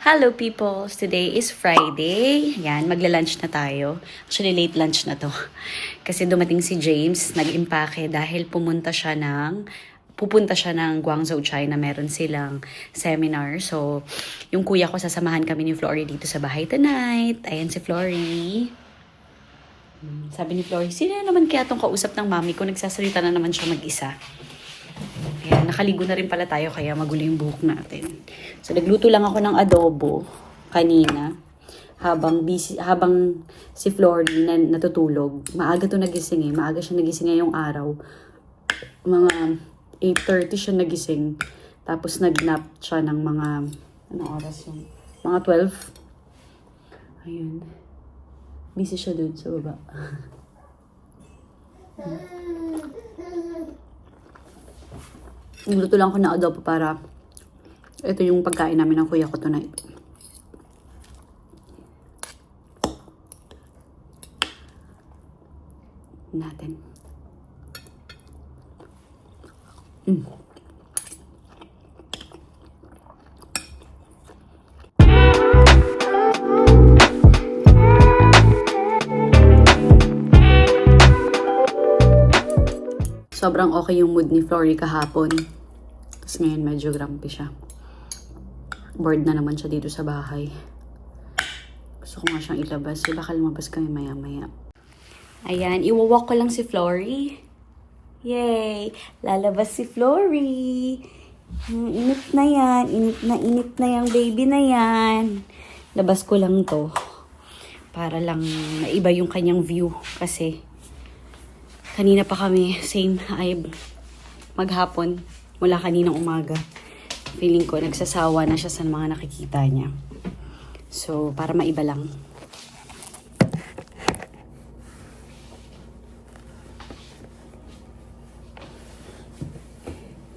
Hello peoples! Today is Friday. Yan, magla-lunch na tayo. Actually, late lunch na to. Kasi dumating si James, nag-impake dahil pupunta siya ng Guangzhou, China. Meron silang seminar. So, yung kuya ko, sasamahan kami ni Flory dito sa bahay tonight. Ayan si Flory. Sabi ni Flory, sino naman kaya tong kausap ng mami ko? Nagsasalita na naman siya mag-isa. Ayan, nakaligo na rin pala tayo kaya magulo yung buhok natin. So, nagluto lang ako ng adobo kanina habang si Flory natutulog. Maaga to nagising eh. Maaga siya nagising ngayong araw. Mga 8:30 siya nagising. Tapos nag-nap siya ng mga, anong oras yun? Mga 12. Ayun. Busy siya dun sa baba. Nagluto lang ako ng adobo para ito yung pagkain namin ng kuya ko tonight. Natin. Sobrang okay yung mood ni Flory kahapon. Tapos ngayon medyo grumpy siya. Bored na naman siya dito sa bahay. Gusto ko nga siyang ilabas. Baka lumabas kami maya-maya. Ayan, iwawalk ko lang si Flory. Yay! Lalabas si Flory. Init na yan. Init na yung baby na yan. Labas ko lang to. Para lang maiba yung kanyang view. Kasi kanina pa kami, maghapon, mula kaninang umaga. Feeling ko, nagsasawa na siya sa mga nakikita niya. So, para maiba lang.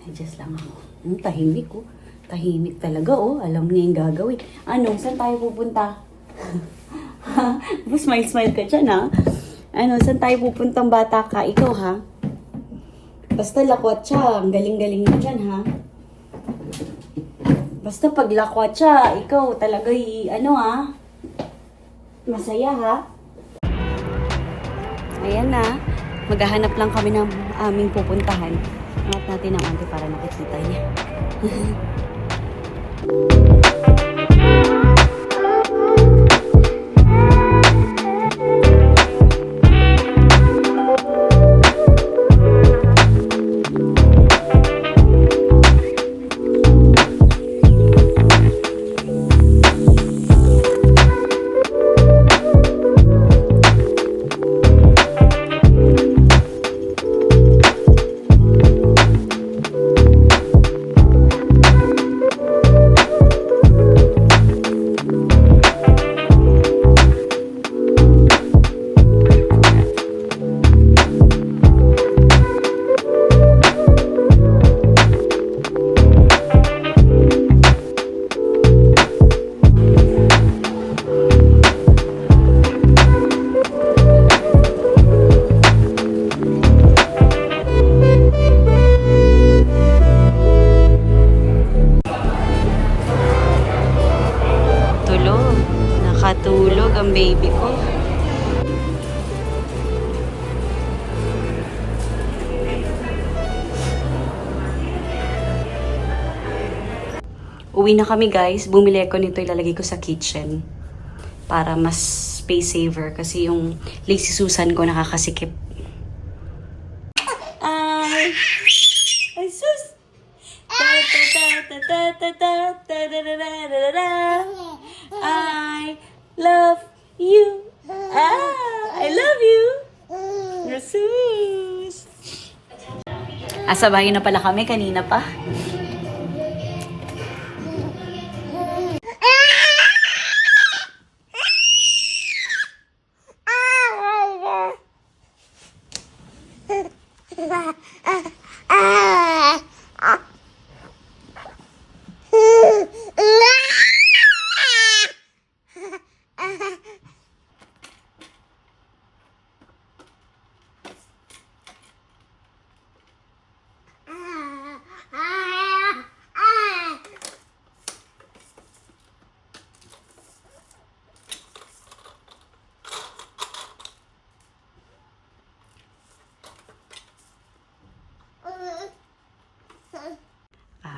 Adjust lang ako. Tahimik oh. Tahimik talaga oh. Alam niya yung gagawin. Ano, saan tayo pupunta? Smile ka dyan ha. Ano, saan tayo pupuntang bata ka? Ikaw, ha? Basta lakwat siya. Ang galing-galing mo dyan, ha? Basta pag lakwat siya, ikaw talaga, masaya, ha? Ayan na. Maghahanap lang kami ng aming pupuntahan. Hanap natin ang auntie para nakikita niya. Nakatulog ang baby ko. Uwi na kami guys. Bumili ko nito, ilalagay ko sa kitchen. Para mas space saver. Kasi yung Lazy Susan ko nakakasikip. Ay! Ay sus! I love you. I love you. Jesus. Sa bahay na pala kami kanina pa.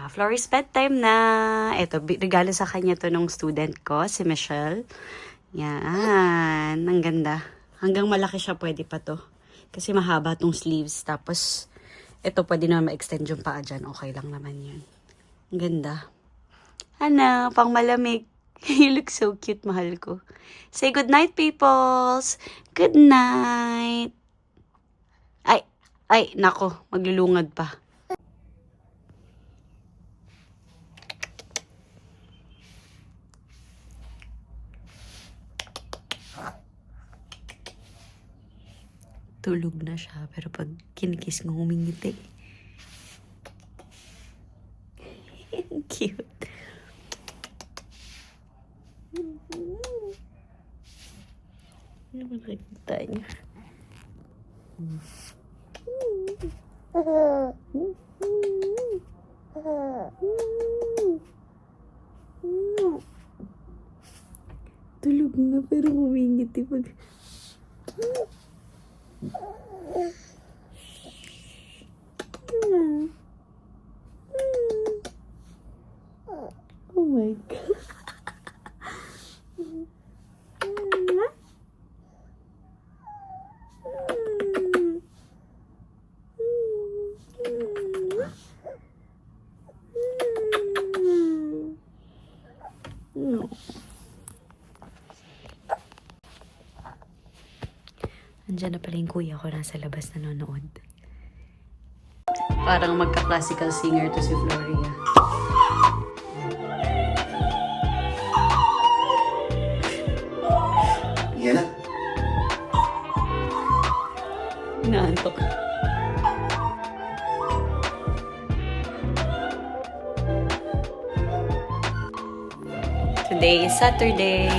Flory's bedtime na. Ito, regalo sa kanya to nung student ko, si Michelle. Yan. Ang ganda. Hanggang malaki siya, pwede pa to. Kasi mahaba tong sleeves. Tapos, ito pwede naman ma-extend yung paa dyan. Okay lang naman yun. Ang ganda. Ano, pang malamig. You look so cute, mahal ko. Say good night, peoples. Good night. Ay, nako, maglulungad pa. Tulog na siya, pero pag kinikis mo, humingiti. Cute. Ano ba nakikita niya? Tulog na, pero humingiti pag... Oh my God. No. Andiyan na pala yung kuya ko, nasa labas nanonood. Parang magka-classical singer to si Floria. Yan na. Inaantok. Today is Saturday.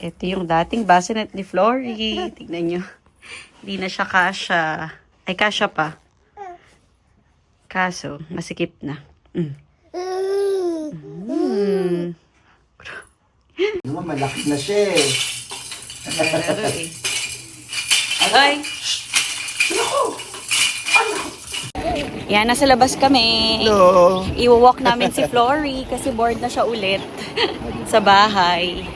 Ito yung dating bassinet ni Flory. Tignan nyo. Hindi na siya kasya. Ay, kasya pa. Kaso, masikip na. Naman, malaki na siya eh. Ay! Yan, nasa labas kami. Hello. Iwawalk namin si Flory kasi bored na siya ulit sa bahay.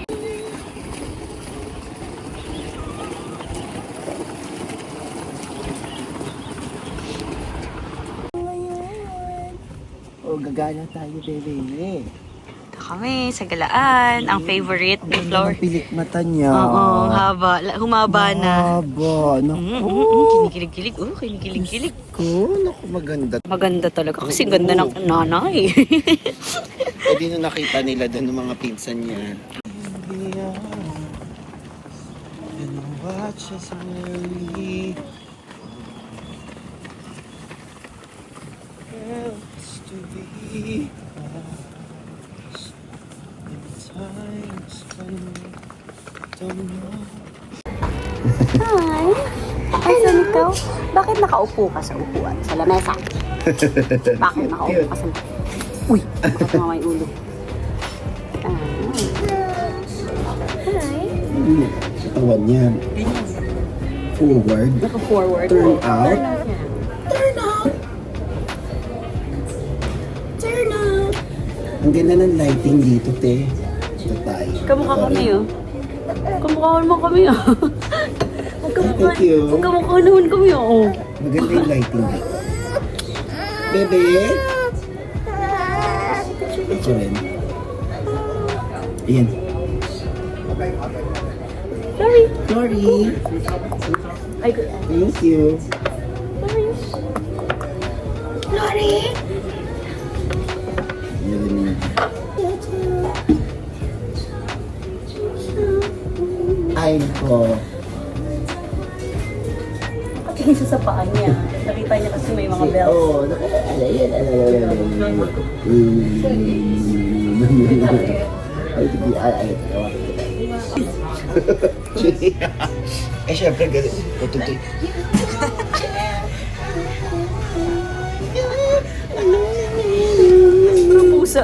Oh, gagala tayo, bebe. Ito kami sa Galaan. Ang favorite ni Flory. Pilik mata niya. Oo, haba. Humaba na. Haba. Naku. Kinikilig-kilig. Kinikilig-kilig. Naku, maganda. Maganda talaga kasi ganda ng nanay. Eh, di na nakita nila doon ng mga pinsan niya. And watch us really else to be us in times when we don't know. Hi! Asan ikaw? Bakit nakaupo ka sa upuan? Sa lamesa? Bakit nakaupo ka sa lamesa? Uy! Bakit may ulo? Hi! Sa kawan niya. Forward. Naka-forward. Turn out. Turn out! Turn out! Ang ganda ng lighting dito, te. Dito tayo. Kamukha kami, oh. Kamukha naman kami, oh. Thank you. Kamukha naman kami, oh. Maganda yung lighting dito. Bebe? Ito rin. Ayan. Sorry. Sorry. Ay, good. Thank you. Sorry. Ayan. Ay, ko. Tingin siya sa paa niya. Nakita niya kasi may mga bells. Oo. Ayan. Ay. Eh, syempre, tututoy. Pusa.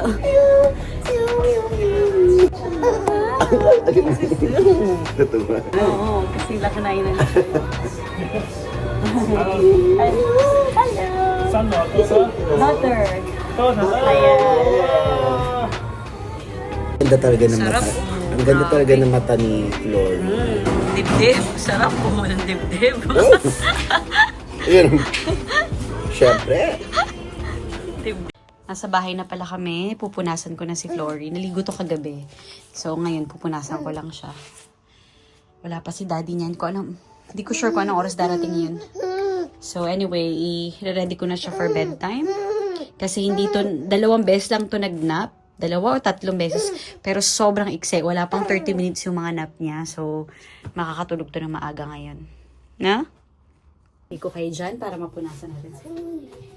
Natuwa. Oo, kasi lakanayin na siya. Hello! 三の後 Daughter. そうだ Ayan. Ganda talaga ng Sarap. mata. Ang ganda talaga ng mata ni Flor. Dibdib. Sarap po ng dibdib. Yun. Siyempre. Nasa bahay na pala kami. Pupunasan ko na si Flory. Naligo to kagabi. So, ngayon pupunasan ko lang siya. Wala pa si daddy niyan. Hindi ko sure kung anong oras darating yun. So, anyway, i-ready ko na siya for bedtime. Kasi hindi to, 2 beses lang to nag-nap. 2 o 3 beses. Pero sobrang ikse. Wala pang 30 minutes yung mga nap niya. So, makakatulog to ng maaga ngayon. Na? Hindi ko kayo dyan para mapunasan natin.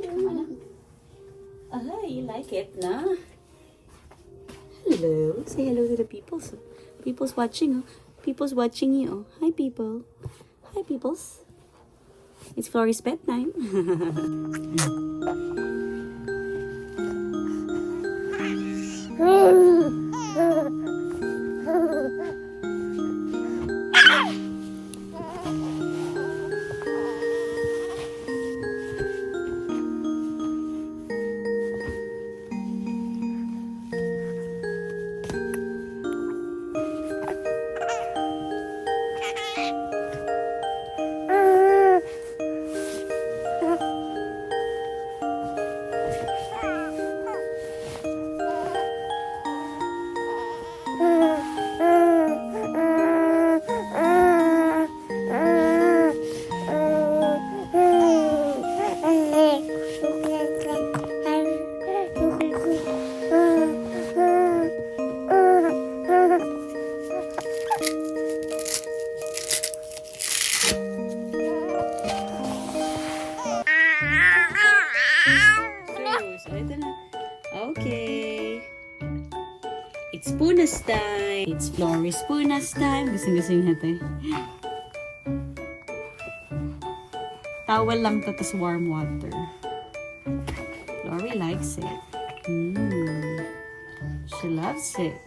Ano? Ay, you like it, na? Hello. Say hello to the people. People's watching, oh. People's watching you, oh. Hi, people. Hi, peoples. It's Flory's bedtime. So, ito na. Okay. It's Punas time. It's Flory's Punas time. Gusto natin. Towel lang to, tas warm water. Flory likes it. She loves it.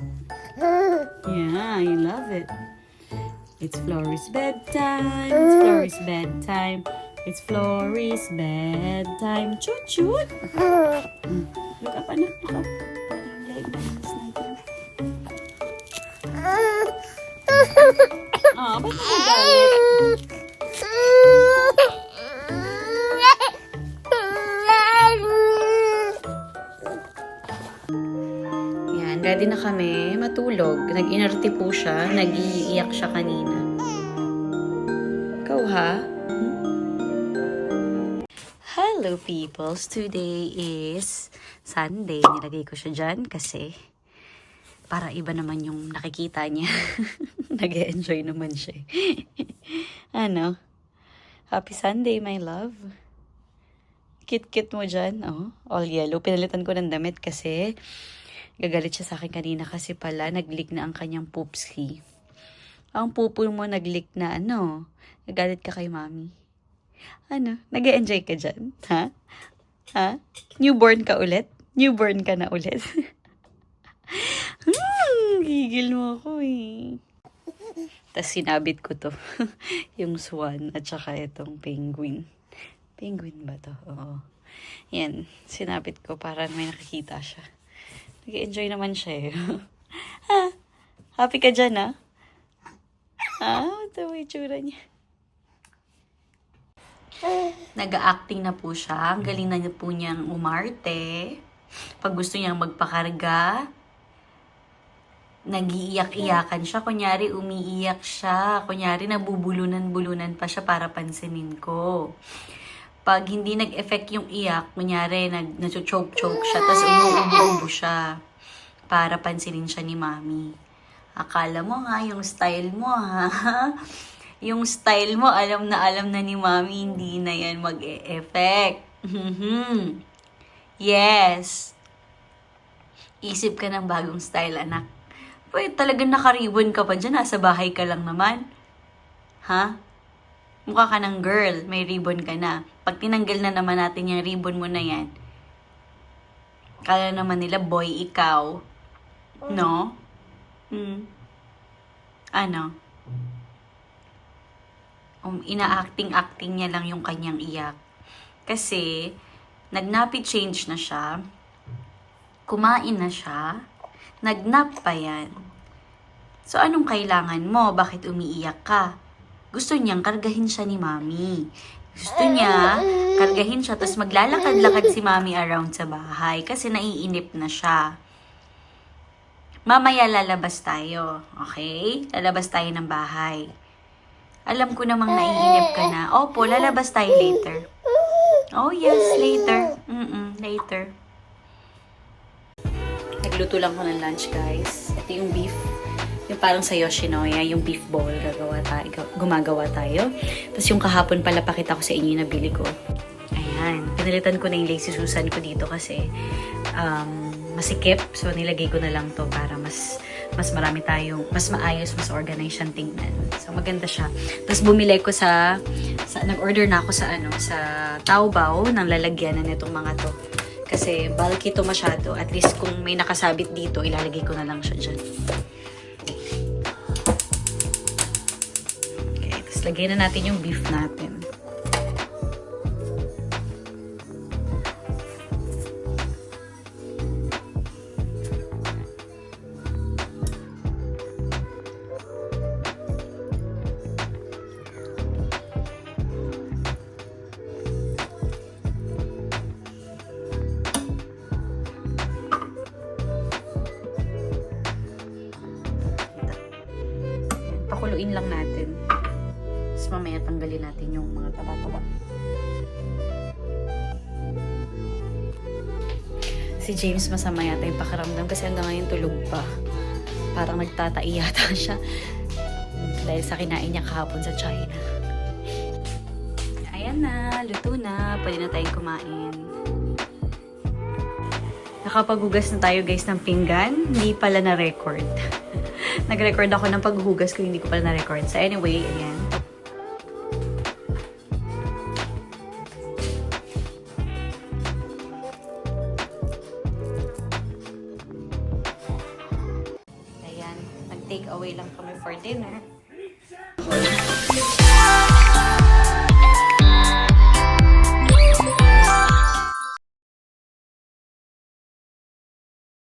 Yeah, you love it. It's Flory's bedtime. It's Flory's bedtime. It's Flory's bedtime. Chut chut. Look up, anak. Look up. Ba't nagalit? Yan, ready na kami matulog. Nag-inerte po siya. Nag-iiyak siya kanina. Ikaw ha? Hello peoples! Today is Sunday. Nilagay ko siya dyan kasi para iba naman yung nakikita niya. Nag-e-enjoy naman siya. Ano? Happy Sunday, my love. Kit-kit mo dyan. Oh, all yellow. Pinalitan ko ng damit kasi gagalit siya sa akin kanina kasi pala nag-leak na ang kanyang poopski. Ang pupo mo nag-leak na ano? Nagalit ka kay mami. Ano? Nag-e-enjoy ka dyan? Ha? Ha? Newborn ka ulit? Newborn ka na ulit? Gigil mo ako eh. Tapos sinabit ko to. Yung swan at saka itong penguin. Penguin ba to? Oo. Yan. Sinabit ko para may nakikita siya. Nag-e-enjoy naman siya eh. Ha? Happy ka dyan ha? Ito may tsura niya. Nag-acting na po siya. Ang galing na po niyang umarte. Pag gusto niyang magpakarga, nag-iiyak-iyakan siya. Kunyari, umiiyak siya. Kunyari, nabubulunan-bulunan pa siya para pansinin ko. Pag hindi nag-effect yung iyak, kunyari, nag-choke-choke siya, tapos umuubo-ubo siya para pansinin siya ni mami. Akala mo nga, yung style mo ha? Yung style mo, alam na ni mami, hindi na yan mag-e-effect. Yes. Isip ka ng bagong style, anak. Pwede talagang naka-ribbon ka pa dyan, nasa bahay ka lang naman. Ha? Mukha ka ng girl, may ribbon ka na. Pag tinanggal na naman natin yung ribbon mo na yan, kala naman nila, boy, ikaw. No? Ano? Ina-acting-acting niya lang yung kanyang iyak. Kasi, nag-nappy change na siya. Kumain na siya. Nag-nap pa yan. So, anong kailangan mo? Bakit umiiyak ka? Gusto niyang kargahin siya ni Mami. Gusto niya, kargahin siya, tapos maglalakad-lakad si Mami around sa bahay kasi naiinip na siya. Mamaya lalabas tayo, okay? Lalabas tayo ng bahay. Alam ko namang naiinip ka na. Opo, lalabas tayo later. Oh yes, later. Later. Nagluto lang ko ng lunch, guys. Ito yung beef. Yung parang sa Yoshinoya, yung beef bowl, gumagawa tayo. Tapos yung kahapon pala, pakita ko sa inyo yung nabili ko. Ayan. Pinalitan ko na yung Lazy Susan ko dito kasi masikip. So, nilagay ko na lang to para mas marami tayong, mas maayos, mas organized siyang tingnan. So, maganda siya. Tapos, bumili ko nag-order na ako sa Taobao ng lalagyanan nitong mga to. Kasi, bulky to masyado. At least, kung may nakasabit dito, ilalagay ko na lang siya dyan. Okay, tapos lagyan na natin yung beef natin. Pakuluin lang natin. Tapos mamaya tanggalin natin yung mga taba-taba. Si James masama yata yung pakiramdam kasi hanggang ngayon tulog pa. Parang nagtatai yata siya. Dahil sa kinain niya kahapon sa China. Ayan na, luto na. Pwede na tayong kumain. Nakapaghugas na tayo guys ng pinggan. Hindi pala na-record. Nag-record ako ng paghuhugas ko, hindi ko pala na-record. So anyway, ayan. Ayan, nag-take away lang kami for dinner.